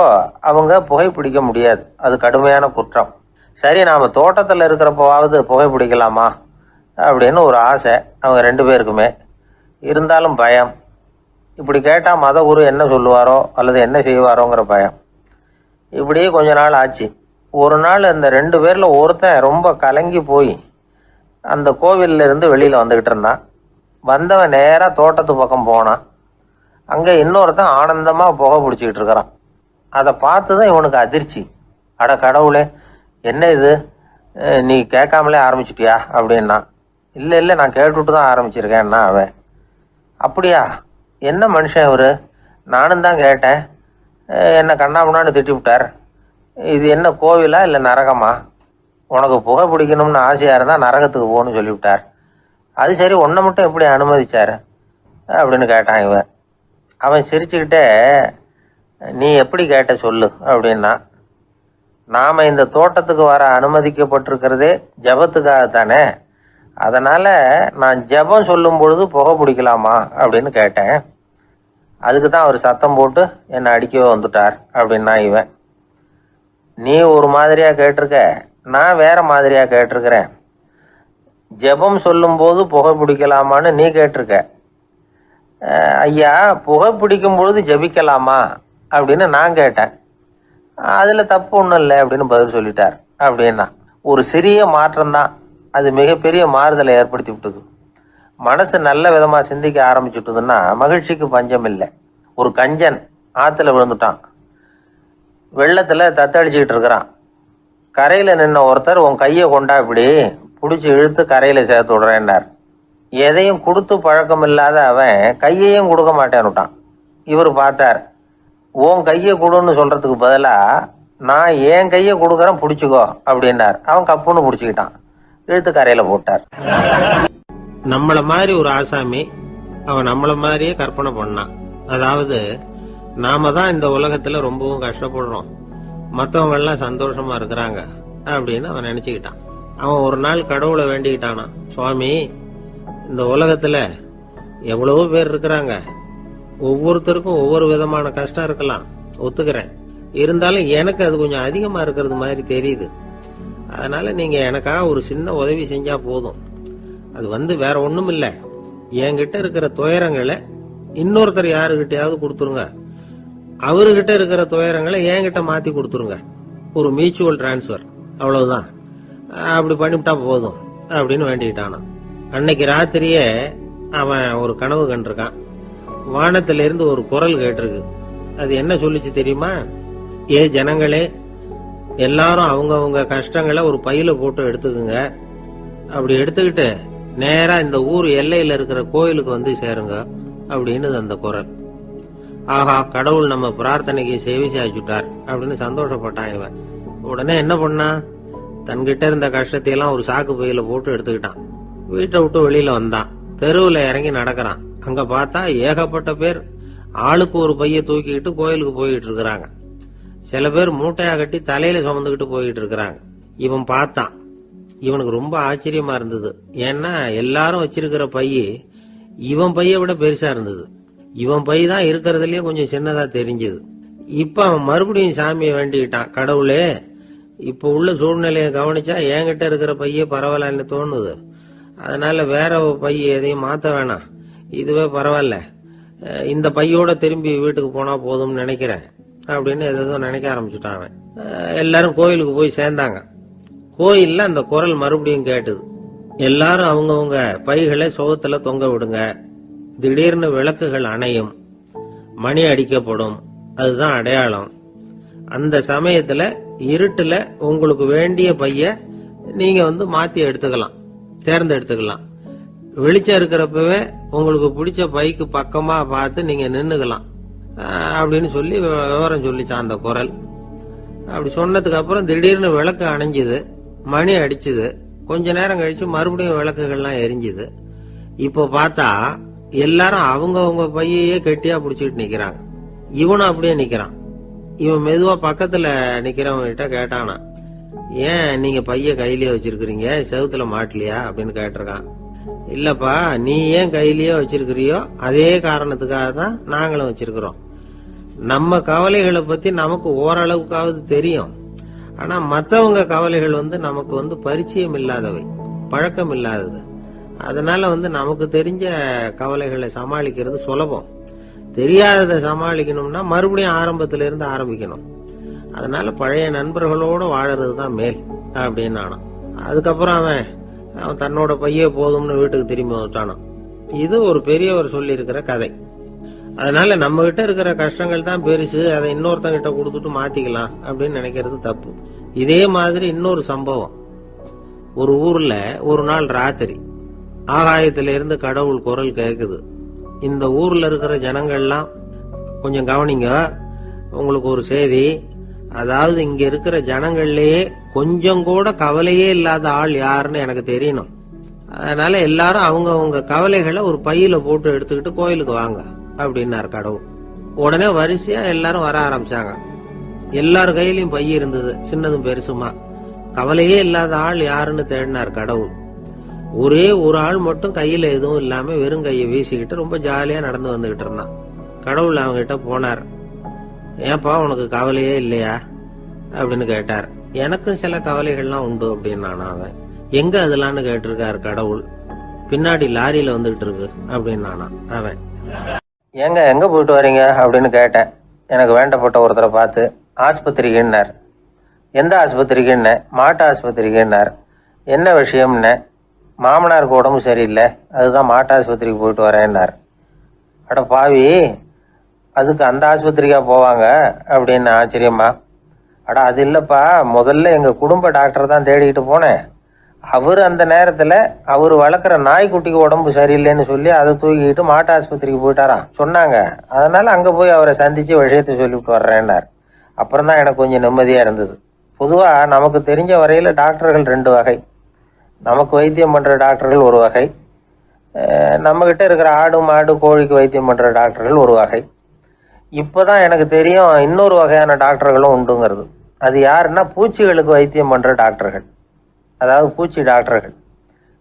அவங்க புகைப்பிடிக்க முடியாது, அது கடுமையான குற்றம். சரி, நாம் தோட்டத்தில் இருக்கிறப்போவாவது புகைப்பிடிக்கலாமா அப்படின்னு ஒரு ஆசை அவங்க 2 பேருக்குமே. இருந்தாலும் பயம். இப்படி கேட்டால் மதகுரு என்ன சொல்லுவாரோ அல்லது என்ன செய்வாரோங்கிற பயம். இப்படியே கொஞ்ச நாள் ஆச்சு. ஒரு நாள் இந்த 2 பேரில் ஒருத்தன் ரொம்ப கலங்கி போய் அந்த கோவிலில் இருந்து வெளியில் வந்துக்கிட்டு இருந்தான். வந்தவன் நேராக தோட்டத்து பக்கம் போனான். அங்கே இன்னொருத்தன் ஆனந்தமாக புகை பிடிச்சிக்கிட்டு இருக்கிறான். அதை பார்த்து தான் இவனுக்கு அதிர்ச்சி. அட கடவுளே, என்ன இது, நீ கேட்காமலே ஆரம்பிச்சிட்டியா அப்படின்னா. இல்லை நான் கேட்டுவிட்டு தான் ஆரம்பிச்சிருக்கேன்னா அவன். அப்படியா, என்ன மனுஷன் இவர், நானும் தான் கேட்டேன், என்னை கண்ணாமுன்னான்னு திட்டி விட்டார். இது என்ன கோவிலா இல்லை நரகமா? உனக்கு புகை பிடிக்கணும்னு ஆசையாக இருந்தால் நரகத்துக்கு போகணும்னு சொல்லிவிட்டார். அது சரி, உன்னை மட்டும் எப்படி அனுமதிச்சார் அப்படின்னு கேட்டான் இவன். அவன் சிரிச்சுக்கிட்டே, நீ எப்படி கேட்ட சொல்லு அப்படின்னா. நாம் இந்த தோட்டத்துக்கு வர அனுமதிக்கப்பட்டிருக்கிறதே ஜபத்துக்காகத்தானே, அதனால் நான் ஜபம் சொல்லும் பொழுது புகை பிடிக்கலாமா அப்படின்னு கேட்டேன். அதுக்கு தான் அவர் சத்தம் போட்டு என்னை அடிக்கவே வந்துட்டார் அப்படின்னா இவன். நீ ஒரு மாதிரியாக கேட்டிருக்க, நான் வேற மாதிரியாக கேட்டிருக்கிறேன். ஜெபம் சொல்லும்போது புகை பிடிக்கலாமான்னு நீ கேட்டிருக்க. ஐயா, புகை பிடிக்கும் பொழுது ஜபிக்கலாமா அப்படின்னு நான் கேட்டேன். அதில் தப்பு ஒன்றும் இல்லை அப்படின்னு பதில் சொல்லிட்டார் அப்படின்னா. ஒரு சிறிய மாற்றம்தான் அது மிகப்பெரிய மாறுதலை ஏற்படுத்தி விட்டது. மனசு நல்ல விதமாக சிந்திக்க ஆரம்பிச்சுட்டுதுன்னா மகிழ்ச்சிக்கு பஞ்சம் இல்லை. ஒரு கஞ்சன் ஆற்றுல விழுந்துட்டான், வெள்ளத்தில் தத்தளிச்சுக்கிட்டு இருக்கிறான். கரையில் நின்ன ஒருத்தர், உன் கையை கொண்டா இப்படி பிடிச்சி இழுத்து கரையில் சேர்த்து விடுறேன்னார். எதையும் கொடுத்து பழக்கம் இல்லாத அவன் கையையும் கொடுக்க மாட்டேன்னுட்டான். இவர் பார்த்தார், உன் கையை கொடுன்னு சொல்கிறதுக்கு பதிலாக நான் என் கையை கொடுக்குறேன் பிடிச்சிக்கோ அப்படின்னார். அவன் கப்புன்னு பிடிச்சிக்கிட்டான், இழுத்து கரையில் போட்டார். நம்மளை மாதிரி ஒரு ஆசாமி அவன் நம்மள மாதிரியே கற்பனை பண்ணான். அதாவது நாம தான் இந்த உலகத்துல ரொம்பவும் கஷ்டப்படுறோம், மற்றவங்க எல்லாம் சந்தோஷமா இருக்கிறாங்க அப்படின்னு அவன் நினைச்சுக்கிட்டான். அவன் ஒரு நாள் கடவுளை வேண்டிக்கிட்டானா, சுவாமி, இந்த உலகத்துல எவ்வளவோ பேர் இருக்கிறாங்க, ஒவ்வொருத்தருக்கும் ஒவ்வொரு விதமான கஷ்டம் இருக்கலாம், ஒத்துக்கிறேன். இருந்தாலும் எனக்கு அது கொஞ்சம் அதிகமா இருக்கிறது மாதிரி தெரியுது. அதனால நீங்க எனக்காக ஒரு சின்ன உதவி செஞ்சா போதும். அது வேற ஒண்ணும் இல்ல, என்கிட்ட இருக்கிற துயரங்களை இன்னொருத்தர் யாருகிட்டயாவது கொடுத்துருங்க, அவர்கிட்ட இருக்கிற துயரங்களை என்கிட்ட மாத்தி கொடுத்துருங்க. ஒரு மியூச்சுவல் டிரான்ஸ்பர், அவ்வளவுதான். அப்படி பண்ணிவிட்டா போதும் அப்படின்னு வேண்டிக்கிட்டானா. அன்னைக்கு ராத்திரியே அவன் ஒரு கனவு கண்டிருக்கான். வானத்தில இருந்து ஒரு குரல் கேட்டிருக்கு. அது என்ன சொல்லிச்சு தெரியுமா? ஏ ஜனங்களே, எல்லாரும் அவங்கவங்க கஷ்டங்களை ஒரு பையில போட்டு எடுத்துக்குங்க. அப்படி எடுத்துக்கிட்டு நேரா இந்த ஊர் எல்லையில இருக்கிற கோயிலுக்கு வந்து சேருங்க அப்படின்னு அந்த குரல். ஆஹா, கடவுள் நம்ம பிரார்த்தனைக்கு செவி சாய்ச்சுட்டார் அப்படின்னு சந்தோஷப்பட்டான் இவன். உடனே என்ன பண்ணா, தன்கிட்ட இருந்த கஷ்டத்தையெல்லாம் ஒரு சாக்கு பையில போட்டு எடுத்துக்கிட்டான். வீட்டை விட்டு வெளியில வந்தான். தெருவுல இறங்கி நடக்கிறான். அங்க பார்த்தா ஏகப்பட்ட பேர் ஆளுக்கு ஒரு பைய தூக்கிக்கிட்டு கோயிலுக்கு போயிட்டு இருக்கிறாங்க. சில பேர் மூட்டையா கட்டி தலையில சுமந்துக்கிட்டு போயிட்டு இருக்கிறாங்க. இவன் பார்த்தான். இவனுக்கு ரொம்ப ஆச்சரியமா இருந்தது. ஏன்னா எல்லாரும் வச்சிருக்கிற பைய இவன் பைய விட பெருசா இருந்தது. இவன் பை தான் இருக்கிறதுலயே கொஞ்சம் சின்னதா தெரிஞ்சது. இப்ப அவன் மறுபடியும் சாமியை வேண்டிக்கிட்டான், கடவுளே, இப்ப உள்ள சூழ்நிலையை கவனிச்சா என்கிட்ட இருக்கிற பைய பரவாயில்லன்னு தோணுது. அதனால வேற பைய எதையும் மாத்த வேணாம், இதுவே பரவாயில்ல, இந்த பையோட திரும்பி வீட்டுக்கு போனா போதும்னு நினைக்கிறேன் அப்படின்னு ஏதோ நினைக்க ஆரம்பிச்சுட்டான் அவன். எல்லாரும் கோயிலுக்கு போய் சேர்ந்தாங்க. கோயில்ல அந்த குரல் மறுபடியும் கேட்டுது. எல்லாரும் அவங்கவுங்க பைகளை சுவத்துல தொங்க விடுங்க, திடீர்னு விளக்குகள் அணையும், மணி அடிக்கப்படும், அதுதான் அடையாளம். அந்த சமயத்துல இருட்டுல உங்களுக்கு வேண்டிய பைய நீங்க மாத்தி எடுத்துக்கலாம், தேர்ந்தெடுத்துக்கலாம். வெளிச்சம் இருக்கிறப்பவே உங்களுக்கு பிடிச்ச பைக்கு பக்கமா பார்த்து நீங்க நின்னுக்கலாம் அப்படின்னு சொல்லி விவரம் சொல்லிச்சான் அந்த குரல். அப்படி சொன்னதுக்கு அப்புறம் திடீர்னு விளக்கு அணைஞ்சுது, மணி அடிச்சுது. கொஞ்ச நேரம் கழிச்சு மறுபடியும் விளக்குகள்லாம் எரிஞ்சுது. இப்போ பார்த்தா எல்லாரும் அவங்கவுங்க பையையே கெட்டியா பிடிச்சிட்டு நிக்கிறாங்க. இவனும் அப்படியே நிக்கிறான். இவன் மெதுவா பக்கத்துல நிக்கிறவங்க கிட்ட கேட்டானா, ஏன் நீங்க பைய கையிலேயே வச்சிருக்கிறீங்க, செவுத்துல மாட்டலையா அப்படின்னு கேட்டிருக்கான். இல்லப்பா, நீ ஏன் கையிலேயே வச்சிருக்கிறியோ அதே காரணத்துக்காக தான் நாங்களும் வச்சிருக்கிறோம். நம்ம கவலைகளை பத்தி நமக்கு ஓரளவுக்காவது தெரியும். ஆனா மத்தவங்க கவலைகள் நமக்கு பரிச்சயம் இல்லாதவை, பழக்கம் இல்லாதது. அதனால நமக்கு தெரிஞ்ச கவலைகளை சமாளிக்கிறது சுலபம். தெரியாததை சமாளிக்கணும்னா மறுபடியும் ஆரம்பத்தில இருந்து ஆரம்பிக்கணும். அதனால பழைய நண்பர்களோட வாழறது தான் மேல் அப்படின்னு நானும். அதுக்கப்புறம் அவன் தன்னோட பைய போதும்னு வீட்டுக்கு திரும்பி வந்துட்டானான். இது ஒரு பெரியவர் சொல்லி இருக்கிற கதை. அதனால நம்ம கிட்ட இருக்கிற கஷ்டங்கள் தான் பெருசு, அதை இன்னொருத்தங்கிட்ட கொடுத்துட்டு மாத்திக்கலாம் அப்படின்னு நினைக்கிறது தப்பு. இதே மாதிரி இன்னொரு சம்பவம். ஒரு ஊர்ல ஒரு நாள் ராத்திரி ஆகாயத்தில இருந்து கடவுள் குரல் கேக்குது. இந்த ஊர்ல இருக்கிற ஜனங்கள்லாம் கொஞ்சம் கவனிங்க, உங்களுக்கு ஒரு செய்தி. அதாவது இங்க இருக்கிற ஜனங்கள்லயே கொஞ்சம் கூட கவலையே இல்லாத ஆள் யாருன்னு எனக்கு தெரியணும். அதனால எல்லாரும் அவங்க கவலைகளை ஒரு பையில போட்டு எடுத்துக்கிட்டு கோயிலுக்கு வாங்க அப்படின்னாரு கடவுள். உடனே வரிசையா எல்லாரும் வர ஆரம்பிச்சாங்க. எல்லார் கையிலயும் பை இருந்தது, சின்னதும் பெருசுமா. கவலையே இல்லாத ஆள் யாருன்னு தேடினார் கடவுள். ஒரே ஒரு ஆள் மட்டும் கையில எதுவும் இல்லாம வெறும் கையை வீசிக்கிட்டு ரொம்ப ஜாலியா நடந்து வந்துகிட்டு இருந்தான். கடவுள் அவங்க கிட்ட போனார். ஏன்பா, உனக்கு கவலையே இல்லையா அப்படின்னு கேட்டார். எனக்கும் சில கவலைகள்லாம் உண்டு அப்படின்னு அவன். எங்க அதெல்லாம்னு கேட்டிருக்காரு கடவுள். பின்னாடி லாரியில வந்துகிட்டு இருக்கு அப்படின்னு அவன். எங்க எங்க போயிட்டு வரீங்க அப்படின்னு கேட்டேன். எனக்கு வேண்டப்பட்ட ஒருத்தரை பார்த்து. ஆஸ்பத்திரிக்குன்னார். எந்த ஆஸ்பத்திரிக்குன்னு? மாட்டு ஆஸ்பத்திரிக்குன்னார். என்ன விஷயம்னு? மாமனாருக்கு உடம்பு சரியில்லை, அதுதான் மாட்டு ஆஸ்பத்திரிக்கு போயிட்டு வரேன்னார். அட பாவி, அதுக்கு அந்த ஆஸ்பத்திரிக்கா போவாங்க அப்படின்னு ஆச்சரியமா. அட அது இல்லப்பா, முதல்ல எங்க குடும்ப டாக்டர் தான் தேடிக்கிட்டு போனேன். அவர் அந்த நேரத்துல அவர் வளர்க்குற நாய்க்குட்டிக்கு உடம்பு சரியில்லைன்னு சொல்லி அதை தூக்கிக்கிட்டு மாட்டு ஆஸ்பத்திரிக்கு போயிட்டாராம் சொன்னாங்க. அதனால அங்க போய் அவரை சந்திச்சு விஷயத்தை சொல்லிவிட்டு வர்றேன்னார். அப்புறம் தான் எனக்கு கொஞ்சம் நிம்மதியா இருந்தது. பொதுவா நமக்கு தெரிஞ்ச வரையில டாக்டர்கள் 2 வகை. நமக்கு வைத்தியம் பண்ற டாக்டர்கள் ஒரு வகை, நம்மக்கிட்ட இருக்கிற ஆடு மாடு கோழிக்கு வைத்தியம் பண்ணுற டாக்டர்கள் ஒரு வகை. இப்போ தான் எனக்கு தெரியும் இன்னொரு வகையான டாக்டர்களும் உண்டுங்கிறது. அது யாருன்னா பூச்சிகளுக்கு வைத்தியம் பண்ணுற டாக்டர்கள், அதாவது பூச்சி டாக்டர்கள்.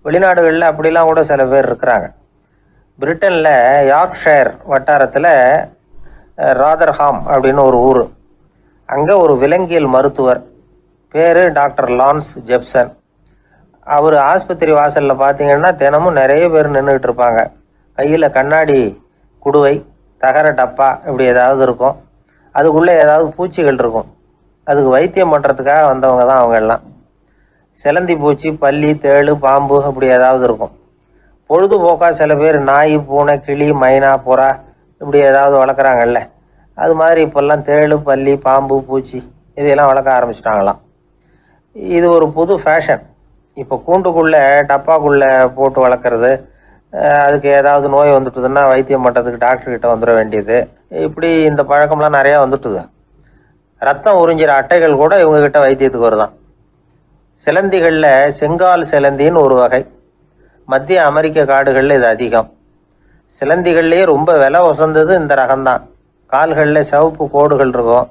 வெளிநாடுகளில் அப்படிலாம் கூட சில பேர் இருக்கிறாங்க. பிரிட்டனில் யார்க்ஷயர் வட்டாரத்தில் ராதர்ஹாம் அப்படின்னு ஒரு ஊர். அங்கே ஒரு விலங்கியல் மருத்துவர் பேர் டாக்டர் லான்ஸ் ஜெப்சன். அவர் ஆஸ்பத்திரி வாசலில் பார்த்தீங்கன்னா தினமும் நிறைய பேர் நின்றுக்கிட்டு இருப்பாங்க. கையில் கண்ணாடி குடுவை, தகர டப்பா இப்படி ஏதாவது இருக்கும். அதுக்குள்ளே ஏதாவது பூச்சிகள் இருக்கும். அதுக்கு வைத்தியம் பண்ணுறதுக்காக வந்தவங்க தான் அவங்க எல்லாம். சிலந்தி பூச்சி, பல்லி, தேளு, பாம்பு இப்படி ஏதாவது இருக்கும். பொழுதுபோக்காக சில பேர் நாய், பூனை, கிளி, மைனா, புறா இப்படி ஏதாவது வளர்க்குறாங்கல்ல, அது மாதிரி இப்போல்லாம் தேளு, பல்லி, பாம்பு, பூச்சி இதையெல்லாம் வளர்க்க ஆரம்பிச்சிட்டாங்களாம். இது ஒரு புது ஃபேஷன். இப்போ கூண்டுக்குள்ளே டப்பாக்குள்ளே போட்டு வளர்க்குறது, அதுக்கு ஏதாவது நோய் வந்துட்டுதுன்னா வைத்தியம் பண்ணுறதுக்கு டாக்டர்கிட்ட வந்துட வேண்டியது, இப்படி இந்த பழக்கம்லாம் நிறையா வந்துட்டுது. ரத்தம் உறிஞ்சிற அட்டைகள் கூட இவங்ககிட்ட வைத்தியத்துக்கு வருதான். சிலந்திகளில் செங்கால் சிலந்தின்னு ஒரு வகை. மத்திய அமெரிக்க காடுகளில் இது அதிகம். சிலந்திகள்லேயே ரொம்ப விலை உசந்தது இந்த ரகம்தான். கால்களில் சிவப்பு கோடுகள் இருக்கும்.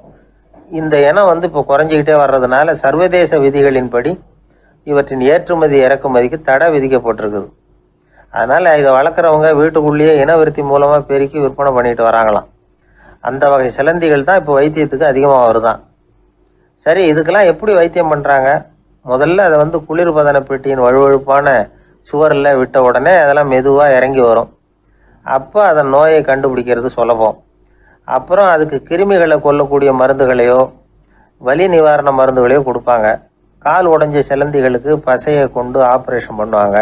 இந்த இனம் இப்போ குறைஞ்சிக்கிட்டே வர்றதுனால சர்வதேச விதிகளின்படி இவற்றின் ஏற்றுமதி இறக்குமதிக்கு தடை விதிக்கப்பட்டிருக்குது. அதனால் இதை வளர்க்குறவங்க வீட்டுக்குள்ளேயே இனவிருத்தி மூலமாக பெருக்கி விற்பனை பண்ணிட்டு வராங்களாம். அந்த வகை சிலந்திகள் தான் இப்போ வைத்தியத்துக்கு அதிகமாக வருதான். சரி, இதுக்கெல்லாம் எப்படி வைத்தியம் பண்ணுறாங்க? முதல்ல அதை குளிர்பதன பெட்டியின் வழுவழுப்பான சுவரில் விட்ட உடனே அதெல்லாம் மெதுவாக இறங்கி வரும். அப்போ அதன் நோயை கண்டுபிடிக்கிறது சுலபம். அப்புறம் அதுக்கு கிருமிகளை கொல்லக்கூடிய மருந்துகளையோ வலி நிவாரண மருந்துகளையோ கொடுப்பாங்க. கால் உடைஞ்ச சிலந்திகளுக்கு பசையை கொண்டு ஆப்ரேஷன் பண்ணுவாங்க.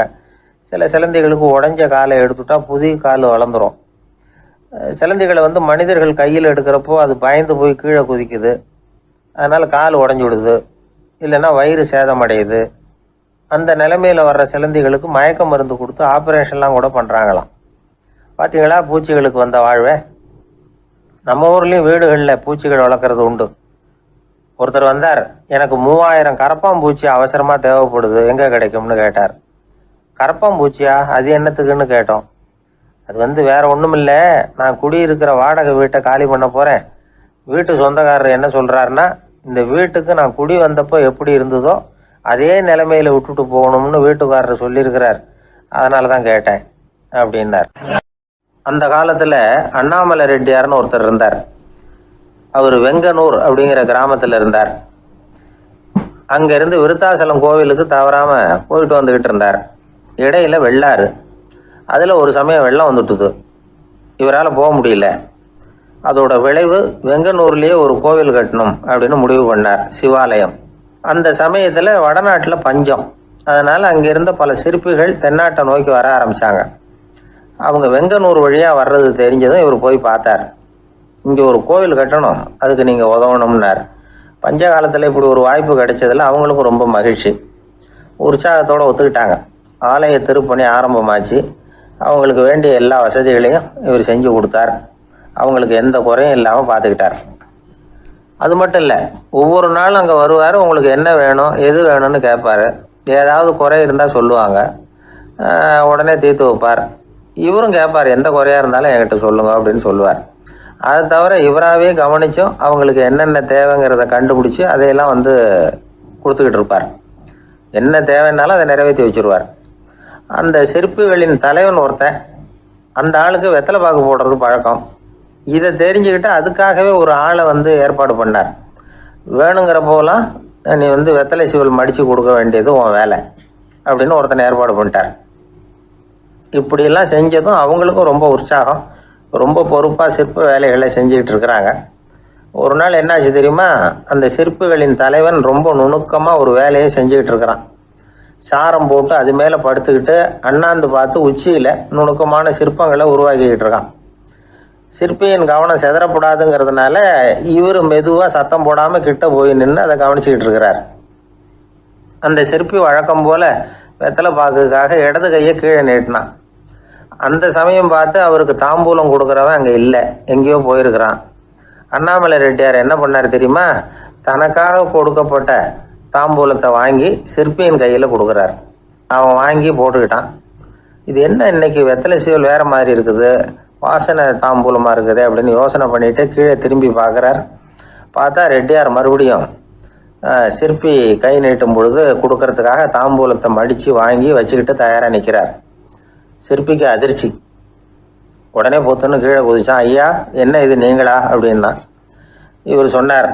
சில சிலந்திகளுக்கு உடைஞ்ச காலை எடுத்துட்டா புதிய கால் வளர்ந்துடும். சிலந்திகளை மனிதர்கள் கையில் எடுக்கிறப்போ அது பயந்து போய் கீழே குதிக்குது. அதனால் கால் உடஞ்சி விடுது, இல்லைன்னா வயிறு சேதமடையுது. அந்த நிலைமையில் வர்ற சிலந்திகளுக்கு மயக்க மருந்து கொடுத்து ஆப்ரேஷன்லாம் கூட பண்ணுறாங்களாம். பார்த்தீங்களா பூச்சிகளுக்கு வந்த வாழ்வே? நம்ம ஊர்லேயும் வீடுகளில் பூச்சிகள் வளர்க்குறது உண்டு. ஒருத்தர் வந்தார், எனக்கு 3000 கரப்பாம்பூச்சி அவசரமாக தேவைப்படுது, எங்கே கிடைக்கும்னு கேட்டார். கரப்பாம்பூச்சியா? அது என்னத்துக்குன்னு கேட்டோம். அது வேற ஒன்றும் இல்லை, நான் குடியிருக்கிற வாடகை வீட்டை காலி பண்ண போகிறேன். வீட்டு சொந்தக்காரர் என்ன சொல்கிறாருன்னா, இந்த வீட்டுக்கு நான் குடி வந்தப்போ எப்படி இருந்ததோ அதே நிலைமையில் விட்டுட்டு போகணும்னு வீட்டுக்காரர் சொல்லியிருக்கிறார், அதனால தான் கேட்டேன் அப்படின்னார். அந்த காலத்தில் அண்ணாமலை ரெட்டியார்னு ஒருத்தர் இருந்தார். அவர் வெங்கனூர் அப்படிங்கிற கிராமத்தில் இருந்தார். அங்கேருந்து விருத்தாசலம் கோவிலுக்கு தவறாமல் போயிட்டு வந்துக்கிட்டு இருந்தார். இடையில வெள்ளாறு, அதில் ஒரு சமயம் வெள்ளம் வந்துட்டுது. இவரால் போக முடியல. அதோட விளைவு வெங்கனூர்லேயே ஒரு கோவில் கட்டணும் அப்படின்னு முடிவு பண்ணார், சிவாலயம். அந்த சமயத்தில் வடநாட்டில் பஞ்சம். அதனால் அங்கே இருந்த பல சிற்பிகள் தென்னாட்டை நோக்கி வர ஆரம்பித்தாங்க. அவங்க வெங்கனூர் வழியாக வர்றது தெரிஞ்சதும் இவர் போய் பார்த்தார். இங்கே ஒரு கோவில் கட்டணும், அதுக்கு நீங்கள் உதவணும்னார். பஞ்ச காலத்தில் இப்படி ஒரு வாய்ப்பு கிடைச்சதில் அவங்களுக்கும் ரொம்ப மகிழ்ச்சி. உற்சாகத்தோடு ஒத்துக்கிட்டாங்க. ஆலய திருப்பணி ஆரம்பமாச்சு. அவங்களுக்கு வேண்டிய எல்லா வசதிகளையும் இவர் செஞ்சு கொடுத்தார். அவங்களுக்கு எந்த குறையும் இல்லாமல் பார்த்துக்கிட்டார். அது மட்டும் இல்லை, ஒவ்வொரு நாளும் அங்கே வருவார். உங்களுக்கு என்ன வேணும், எது வேணும்னு கேட்பார். ஏதாவது குறை இருந்தால் சொல்லுவாங்க, உடனே தீர்த்து வைப்பார். இவரும் கேட்பார், எந்த குறையாக இருந்தாலும் என்கிட்ட சொல்லுங்க அப்படின்னு சொல்லுவார். அதை தவிர இவராகவே கவனித்தும் அவங்களுக்கு என்னென்ன தேவைங்கிறத கண்டுபிடிச்சி அதையெல்லாம் கொடுத்துக்கிட்டு இருப்பார். என்ன தேவைன்னாலும் அதை நிறைவேற்றி வச்சுருவார். அந்த சிற்பிகளின் தலைவன் ஒருத்தன், அந்த ஆளுக்கு வெத்தலை பாக்கு போடுறது பழக்கம். இதை தெரிஞ்சுக்கிட்டு அதுக்காகவே ஒரு ஆளை ஏற்பாடு பண்ணார். வேணுங்கிறப்போலாம் நீ வெத்தலை சிவல் மடித்து கொடுக்க வேண்டியது உன் வேலை அப்படின்னு ஒருத்தனை ஏற்பாடு பண்ணிட்டார். இப்படியெல்லாம் செஞ்சதும் அவங்களுக்கும் ரொம்ப உற்சாகம். ரொம்ப பொறுப்பாக சிற்ப வேலைகளை செஞ்சுக்கிட்டு இருக்கிறாங்க. ஒரு நாள் என்னாச்சு தெரியுமா? அந்த சிற்பிகளின் தலைவன் ரொம்ப நுணுக்கமாக ஒரு வேலையை செஞ்சுக்கிட்டு இருக்கிறான். சாரம் போட்டு அது மேலே படுத்துக்கிட்டு அண்ணாந்து பார்த்து உச்சியில் நுணுக்கமான சிற்பங்களை உருவாக்கிக்கிட்டு இருக்கான். சிற்பியின் கவனம் செதறப்படாதுங்கிறதுனால இவர் மெதுவாக சத்தம் போடாமல் கிட்ட போய் நின்று அதை கவனிச்சுக்கிட்டு இருக்கிறார். அந்த சிற்பி வழக்கம் போல் வெத்தலை பாக்குக்காக இடது கையை கீழே நீட்டினான். அந்த சமயம் பார்த்து அவருக்கு தாம்பூலம் கொடுக்குறவன் அங்கே இல்லை, எங்கேயோ போயிருக்கிறான். அண்ணாமலை ரெட்டியார் என்ன பண்ணார் தெரியுமா? தனக்காக கொடுக்கப்பட்ட தாம்பூலத்தை வாங்கி சிற்பியின் கையில் கொடுக்குறார். அவன் வாங்கி போட்டுக்கிட்டான். இது என்ன இன்னைக்கு வெத்தலை சீவல் வேற மாதிரி இருக்குது, வாசனை தாம்பூலமாக இருக்குது அப்படின்னு யோசனை பண்ணிட்டு கீழே திரும்பி பார்க்குறார். பார்த்தா ரெட்டியார் மறுபடியும் சிற்பி கை நீட்டும் பொழுது கொடுக்கறதுக்காக தாம்பூலத்தை மடித்து வாங்கி வச்சுக்கிட்டு தயாராக நிற்கிறார். சிற்பிக்கு அதிர்ச்சி. உடனே பொத்துன்னு கீழே குதிச்சான். ஐயா, என்ன இது நீங்களா அப்படின்னா. இவர் சொன்னார்,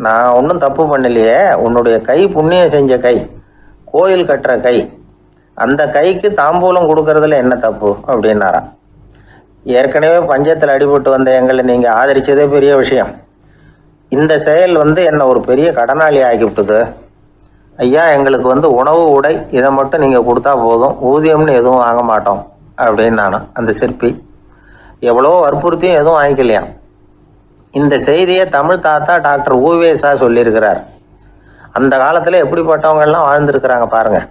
நான் ஒன்றும் தப்பு பண்ணலையே, உன்னுடைய கை புண்ணியம் செஞ்ச கை, கோயில் கட்டுற கை, அந்த கைக்கு தாம்பூலம் கொடுக்கறதுல என்ன தப்பு அப்படின்னாராம். ஏற்கனவே பஞ்சத்தில் அடிபட்டு வந்த எங்களை நீங்கள் ஆதரித்ததே பெரிய விஷயம். இந்த செயல் என்னை ஒரு பெரிய கடனாளி ஆகிவிட்டுது. ஐயா, எங்களுக்கு உணவு உடை இதை மட்டும் நீங்கள் கொடுத்தா போதும், ஊதியம்னு எதுவும் வாங்க மாட்டோம் அப்படின்னு நானும். அந்த சிற்பி எவ்வளோ வற்புறுத்தியும் எதுவும் வாங்கிக்கலையாம். இந்த செய்தியை தமிழ் தாத்தா டாக்டர் ஊவேசா சொல்லியிருக்கிறார். அந்த காலத்தில் எப்படிப்பட்டவங்கெல்லாம் வாழ்ந்துருக்கிறாங்க பாருங்கள்.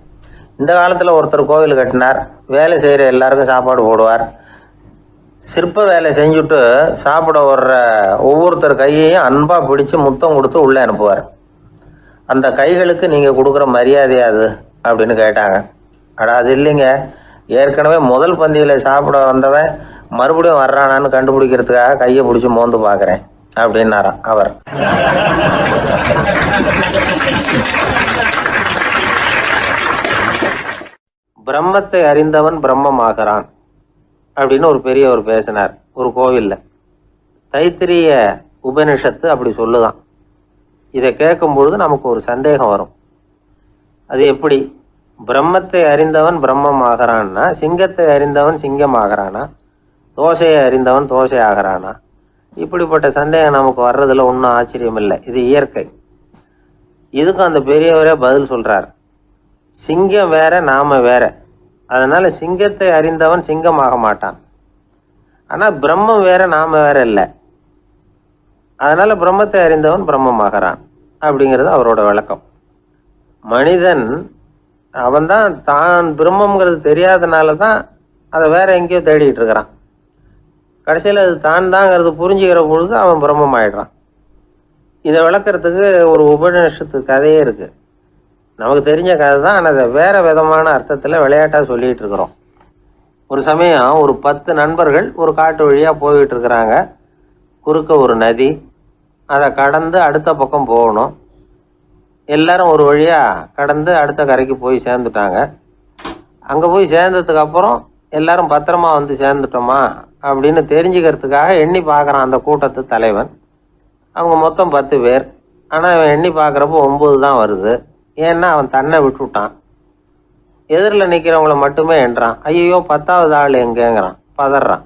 இந்த காலத்தில் ஒருத்தர் கோவில் கட்டினார், வேலை செய்கிற எல்லாருக்கும் சாப்பாடு போடுவார். சிற்ப வேலை செஞ்சுட்டு சாப்பிட வர்ற ஒவ்வொருத்தர் கையையும் அன்பாக பிடிச்சி முத்தம் கொடுத்து உள்ளே அனுப்புவார். அந்த கைகளுக்கு நீங்கள் கொடுக்குற மரியாதையா அது அப்படின்னு கேட்டாங்க. அது இல்லைங்க, ஏற்கனவே முதல் பந்தியில் சாப்பிட வந்தவன் மறுபடியும் வர்றானான்னு கண்டுபிடிக்கிறதுக்காக கையை பிடிச்சி மோந்து பார்க்குறேன் அப்படின்னாராம் அவர். பிரம்மத்தை அறிந்தவன் பிரம்மமாகிறான் அப்படின்னு ஒரு பெரியவர் பேசினார் ஒரு கோவிலில். தைத்திரிய உபனிஷத்து அப்படி சொல்லுதான். இதை கேட்கும் பொழுது நமக்கு ஒரு சந்தேகம் வரும். அது எப்படி? பிரம்மத்தை அறிந்தவன் பிரம்மம் ஆகிறான்னா, சிங்கத்தை அறிந்தவன் சிங்கம் ஆகிறானா, தோசையை அறிந்தவன் தோசை ஆகிறானா? இப்படிப்பட்ட சந்தேகம் நமக்கு வர்றதுல ஒன்றும் ஆச்சரியம் இல்லை. இது இயற்கை. இதுக்கும் அந்த பெரியவரே பதில் சொல்றார். சிங்கம் வேற, நாம வேற. அதனால சிங்கத்தை அறிந்தவன் சிங்கமாக மாட்டான். ஆனால் பிரம்மம் வேற, நாம வேற இல்லை. அதனால பிரம்மத்தை அறிந்தவன் பிரம்மமாகறான் அப்படிங்கிறது அவரோட விளக்கம். மனிதன் அவன்தான் தான் பிரம்மங்கிறது தெரியாதனால தான் அதை வேற எங்கேயோ தேடிட்டு இருக்கிறான். கடைசியில் அது தான் தாங்கிறது புரிஞ்சுக்கிற பொழுது அவன் பிரம்மம் ஆயிடுறான். இதை விளக்கிறதுக்கு ஒரு உபநிஷத்து கதையே இருக்கு. நமக்கு தெரிஞ்ச கதை தான், ஆனால் அதை வேற விதமான அர்த்தத்தில் விளையாட்டாக சொல்லிகிட்டு இருக்கிறோம். ஒரு சமயம் ஒரு 10 நண்பர்கள் ஒரு காட்டு வழியாக போய்கிட்டு இருக்கிறாங்க. குறுக்க ஒரு நதி, அதை கடந்து அடுத்த பக்கம் போகணும். எல்லாரும் ஒரு வழியாக கடந்து அடுத்த கரைக்கு போய் சேர்ந்துட்டாங்க. அங்கே போய் சேர்ந்ததுக்கு அப்புறம் எல்லாரும் பத்திரமா சேர்ந்துட்டோமா அப்படின்னு தெரிஞ்சுக்கிறதுக்காக எண்ணி பார்க்குறான் அந்த கூட்டத்து தலைவன். அவங்க மொத்தம் 10 பேர். ஆனால் அவன் எண்ணி பார்க்குறப்போ 9 தான் வருது. ஏன்னா அவன் தன்னை விட்டுவிட்டான். எதிரில் நிற்கிறவங்கள மட்டுமே எண்றான். ஐயோ 10வது ஆள் எங்கேங்கிறான், பதறான்.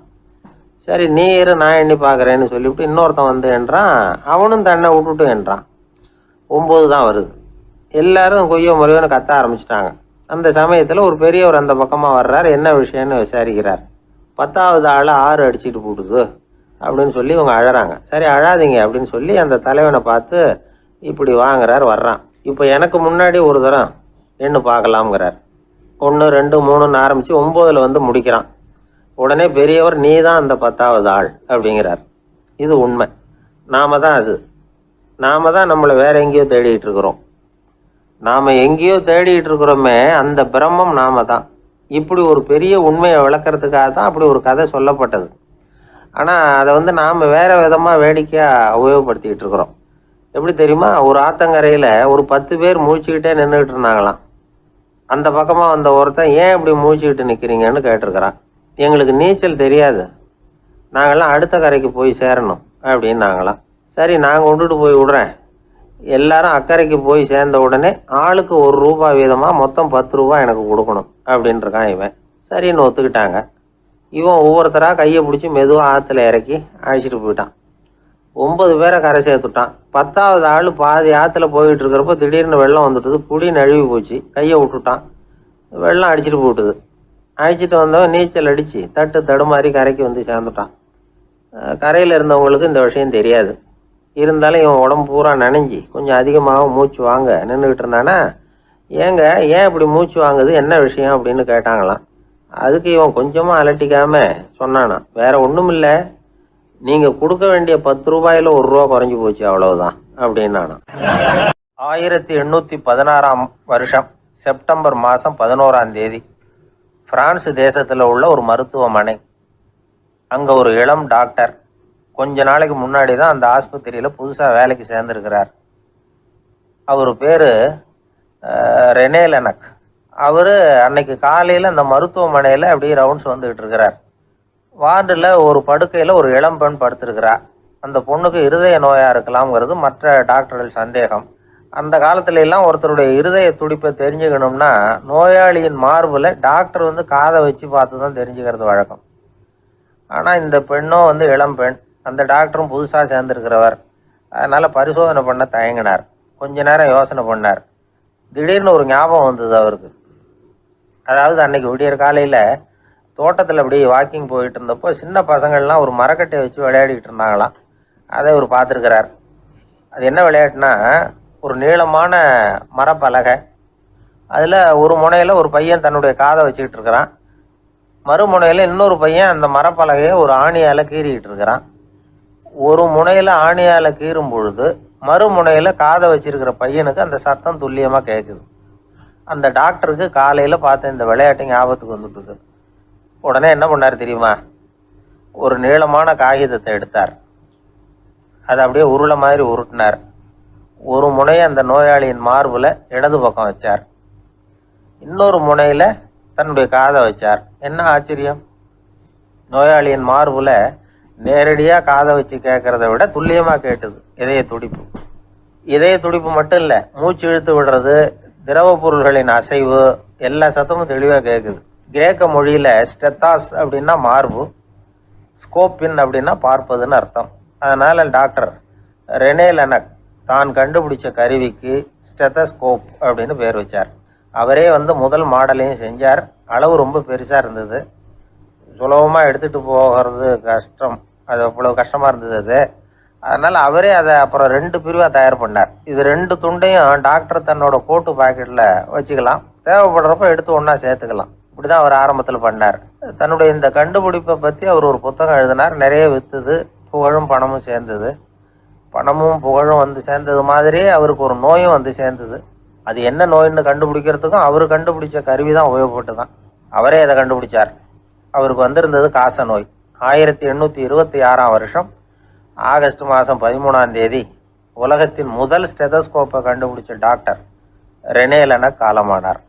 சரி நீ இரு, நான் எண்ணி பார்க்குறேன்னு சொல்லிவிட்டு இன்னொருத்தன் எண்றான். அவனும் தன்னை விட்டுட்டு எண்றான். 9 தான் வருது. எல்லாரும் கொய்யோ முறையோன்னு கத்த ஆரம்பிச்சிட்டாங்க. அந்த சமயத்தில் ஒரு பெரியவர் அந்த பக்கமாக வர்றார். என்ன விஷயம்னு விசாரிக்கிறார். 10வது ஆள் 6 அடிச்சுட்டு போட்டுது அப்படின்னு சொல்லி இவங்க அழறாங்க. சரி அழாதீங்க அப்படின்னு சொல்லி அந்த தலைவனை பார்த்து இப்படி வாங்குறார். வர்றான். இப்போ எனக்கு முன்னாடி ஒரு தரம் எண்ணு பார்க்கலாம்ங்கிறார். 1 2 3ன்னு ஆரம்பித்து 9ல் முடிக்கிறான். உடனே பெரியவர் நீ தான் அந்த 10வது ஆள் அப்படிங்கிறார். இது உண்மை. நாம தான் அது. நாம தான் நம்மளை வேற எங்கேயோ தேடிட்டு இருக்கிறோம். நாம் எங்கேயோ தேடிட்டு இருக்கிறோமே, அந்த பிரம்மம் நாம தான். இப்படி ஒரு பெரிய உண்மையை விளக்கிறதுக்காக தான் அப்படி ஒரு கதை சொல்லப்பட்டது. ஆனால் அதை நாம் வேற விதமாக வேடிக்கையாக உபயோகப்படுத்திக்கிட்டு இருக்கிறோம். எப்படி தெரியுமா? ஒரு ஆத்தங்கரையில் ஒரு 10 பேர் முழிச்சுக்கிட்டே நின்றுக்கிட்டு இருந்தாங்களாம். அந்த பக்கமாக வந்த ஒருத்தன் ஏன் இப்படி முழிச்சுக்கிட்டு நிற்கிறீங்கன்னு கேட்டிருக்கிறான். எங்களுக்கு நீச்சல் தெரியாது, நாங்கள்லாம் அடுத்த கரைக்கு போய் சேரணும் அப்படின்னு நாங்களாம். சரி நாங்கள் கொண்டுட்டு போய் விடுறேன். எல்லாரும் அக்கறைக்கு போய் சேர்ந்த உடனே ஆளுக்கு ₹1 வீதமாக மொத்தம் ₹10 எனக்கு கொடுக்கணும் அப்படின்ட்டுருக்கான் இவன். சரின்னு ஒத்துக்கிட்டாங்க. இவன் ஒவ்வொருத்தராக கையை பிடிச்சி மெதுவாக ஆற்றுல இறக்கி அழைச்சிட்டு போயிட்டான். 9 பேரை கரை சேர்த்துட்டான். 10வது ஆள் பாதி ஆற்றுல போயிட்டு இருக்கிறப்போ திடீர்னு வெள்ளம் வந்துட்டுது. புடி நழுவி போச்சு. கையை விட்டுட்டான். வெள்ளம் அடிச்சுட்டு போட்டுது. அழைச்சிட்டு வந்தவன் நீச்சல் அடித்து தடுமாறி கரைக்கு சேர்ந்துட்டான். கரையில் இருந்தவங்களுக்கு இந்த விஷயம் தெரியாது. இருந்தாலும் இவன் உடம்பு பூரா நனைஞ்சி கொஞ்சம் அதிகமாக மூச்சு வாங்க நின்றுக்கிட்டு இருந்தானா, ஏங்க ஏன் இப்படி மூச்சு வாங்குது, என்ன விஷயம் அப்படின்னு கேட்டாங்களாம். அதுக்கு இவன் கொஞ்சமாக அலட்டிக்காமல் சொன்னானா, வேற ஒன்றும் இல்லை, நீங்கள் கொடுக்க வேண்டிய ₹10 ₹1 குறைஞ்சி போச்சு அவ்வளவுதான் அப்படின்னானா. 1816 செப்டம்பர் மாதம் 11ஆம் தேதி பிரான்ஸ் தேசத்தில் உள்ள ஒரு மருத்துவமனை. அங்கே ஒரு இளம் டாக்டர் கொஞ்ச நாளைக்கு முன்னாடி தான் அந்த ஆஸ்பத்திரியில் புதுசாக வேலைக்கு சேர்ந்துருக்கிறார். அவர் பேர் ரெனே லெனக். அவர் அன்னைக்கு காலையில் அந்த மருத்துவமனையில் அப்படியே ரவுண்ட்ஸ் வந்துக்கிட்டு இருக்கிறார். வார்டில் ஒரு படுக்கையில் ஒரு இளம் பெண் படுத்திருக்கிறா. அந்த பொண்ணுக்கு இருதய நோயாக இருக்கலாம்ங்கிறது மற்ற டாக்டர்கள் சந்தேகம். அந்த காலத்துல எல்லாம் ஒருத்தருடைய இருதய துடிப்பை தெரிஞ்சுக்கணும்னா நோயாளியின் மார்பில் டாக்டர் காதை வச்சு பார்த்து தான் தெரிஞ்சுக்கிறது வழக்கம். ஆனால் இந்த பெண்ணும் இளம் பெண், அந்த டாக்டரும் புதுசாக சேர்ந்துருக்கிறவர். அதனால் பரிசோதனை பண்ண தயங்கினார். கொஞ்ச நேரம் யோசனை பண்ணார். திடீர்னு ஒரு ஞாபகம் வந்தது அவருக்கு. அதாவது அன்னைக்கு விடியற் காலையில் தோட்டத்தில் அப்படி வாக்கிங் போயிட்டு இருந்தப்போ சின்ன பசங்கள்லாம் ஒரு மரக்கட்டையை வச்சு விளையாடிக்கிட்டு இருந்தாங்களாம். அதை அவர் பார்த்துருக்கிறார். அது என்ன விளையாட்டுனா, ஒரு நீளமான மரப்பலகை, அதில் ஒரு முனையில் ஒரு பையன் தன்னுடைய காதை வச்சுக்கிட்டு இருக்கிறான். மறுமுனையில் இன்னொரு பையன் அந்த மரப்பலகையை ஒரு ஆணியால் கீறிக்கிட்டு இருக்கிறான். ஒரு முனையில் ஆணியால் கீறும் பொழுது மறுமுனையில் காதை வச்சிருக்கிற பையனுக்கு அந்த சத்தம் துல்லியமாக கேட்குது. அந்த டாக்டருக்கு காலையில் பார்த்த இந்த விளையாட்டு ஞாபகத்துக்கு வந்துட்டுது. உடனே என்ன பண்ணார் தெரியுமா? ஒரு நீளமான காகிதத்தை எடுத்தார். அதை அப்படியே உருளை மாதிரி உருட்டினார். ஒரு முனையை அந்த நோயாளியின் மார்பில் இடது பக்கம் வச்சார். இன்னொரு முனையில் தன்னுடைய காதை வச்சார். என்ன ஆச்சரியம்! நோயாளியின் மார்பில் நேரடியாக காதை வச்சு கேட்கறத விட துல்லியமாக கேட்டுது இதய துடிப்பு. இதய துடிப்பு மட்டும் இல்லை, மூச்சு இழுத்து விடுறது, திரவ பொருள்களின் அசைவு, எல்லா சத்தமும் தெளிவாக கேட்குது. கிரேக்க மொழியில் ஸ்டெத்தாஸ் அப்படின்னா மார்பு, ஸ்கோப்பின் அப்படின்னா பார்ப்பதுன்னு அர்த்தம். அதனால் டாக்டர் ரெனே லெனக் தான் கண்டுபிடிச்ச கருவிக்கு ஸ்டெத்தஸ்கோப் அப்படின்னு பேர் வச்சார். அவரே முதல் மாடலையும் செஞ்சார். அளவு ரொம்ப பெருசாக இருந்தது, சுலபமாக எடுத்துகிட்டு போகிறது கஷ்டம், அது அவ்வளோ கஷ்டமாக இருந்தது அது. அதனால் அவரே அதை அப்புறம் 2 பிரிவாக தயார் பண்ணார். இது 2 துண்டையும் டாக்டர் தன்னோட கோட்டு பாக்கெட்டில் வச்சுக்கலாம், தேவைப்படுறப்ப எடுத்து ஒன்றா சேர்த்துக்கலாம். இப்படி தான் அவர் ஆரம்பத்தில் பண்ணார். தன்னுடைய இந்த கண்டுபிடிப்பை பற்றி அவர் ஒரு புத்தகம் எழுதினார். நிறைய விற்றுது, புகழும் பணமும் சேர்ந்தது. பணமும் புகழும் சேர்ந்தது மாதிரியே அவருக்கு ஒரு நோயும் சேர்ந்தது. அது என்ன நோயின்னு கண்டுபிடிக்கிறதுக்கும் அவர் கண்டுபிடிச்ச கருவி தான் உபயோகப்பட்டு தான். அவரே அதை கண்டுபிடிச்சார். அவருக்கு வந்திருந்தது காச நோய். 1826ஆம் வருஷம் ஆகஸ்ட் மாதம் 13ஆம் தேதி உலகத்தின் முதல் ஸ்டெதஸ்கோப்பை கண்டுபிடிச்ச டாக்டர் ரெனே லெனக் காலமானார்.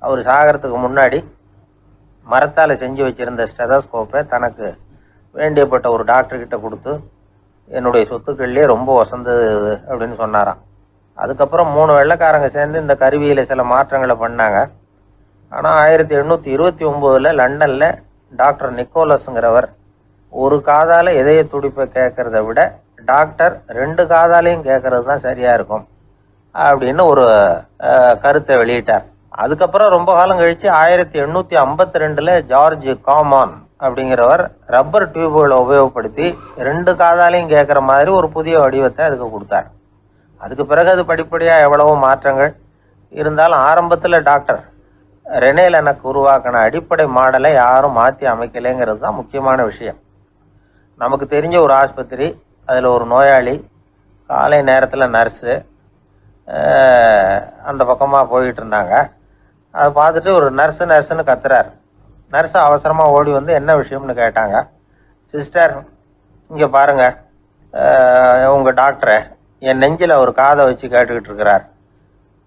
அவர் சாகிறதுக்கு முன்னாடி மரத்தால் செஞ்சு வச்சுருந்த ஸ்டெதஸ்கோப்பை தனக்கு வேண்டியப்பட்ட ஒரு டாக்டர்கிட்ட கொடுத்து, என்னுடைய சொத்துக்கள்லேயே ரொம்ப வசந்தது அப்படின்னு சொன்னாராம். அதுக்கப்புறம் 3 வெள்ளைக்காரங்க சேர்ந்து இந்த கருவியில் சில மாற்றங்களை பண்ணாங்க. ஆனால் 1829 லண்டனில் டாக்டர் நிக்கோலஸுங்கிறவர் ஒரு காதால் இதய துடிப்பை கேட்குறத விட டாக்டர் 2 காதாலையும் கேட்கறது தான் சரியாக இருக்கும் அப்படின்னு ஒரு கருத்தை வெளியிட்டார். அதுக்கப்புறம் ரொம்ப காலம் கழித்து 1852 ஜார்ஜ் காமான் அப்படிங்கிறவர் ரப்பர் டியூப்களை உபயோகப்படுத்தி 2 காதாலையும் கேட்குற மாதிரி ஒரு புதிய வடிவத்தை அதுக்கு கொடுத்தார். அதுக்கு பிறகு அது படிப்படியாக எவ்வளவோ மாற்றங்கள் இருந்தாலும் ஆரம்பத்தில் டாக்டர் ரெனே லெனக் உருவாக்கின அடிப்படை மாடலை யாரும் மாற்றி அமைக்கலைங்கிறது தான் முக்கியமான விஷயம். நமக்கு தெரிஞ்ச ஒரு ஆஸ்பத்திரி, அதில் ஒரு நோயாளி, காலை நேரத்தில் நர்ஸு அந்த பக்கமாக போயிட்டு இருந்தாங்க. அதை பார்த்துட்டு ஒரு நர்ஸுன்னு கத்துறார். நர்ஸு அவசரமாக ஓடி என்ன விஷயம்னு கேட்டாங்க. சிஸ்டர், இங்கே பாருங்கள், உங்கள் டாக்டரை என் நெஞ்சில் ஒரு காதை வச்சு கேட்டுக்கிட்டு இருக்கிறார்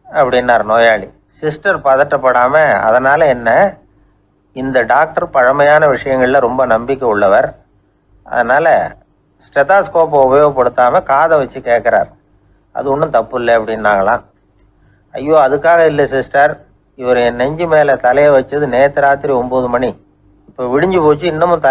அப்படின்னார் நோயாளி. சிஸ்டர் பதட்டப்படாமல், அதனால் என்ன, இந்த டாக்டர் பழமையான விஷயங்களில் ரொம்ப நம்பிக்கை உள்ளவர், அதனால் ஸ்டெதாஸ்கோப்பை உபயோகப்படுத்தாமல் காதை வச்சு கேட்குறார், அது ஒன்றும் தப்பு இல்லை அப்படின்னாங்களாம். ஐயோ, அதுக்காக இல்லை சிஸ்டர், இவர் என் நெஞ்சு மேலே தலையை வச்சது நேற்று ராத்திரி 9 மணி, இப்போ விடிஞ்சு போச்சு, இன்னமும்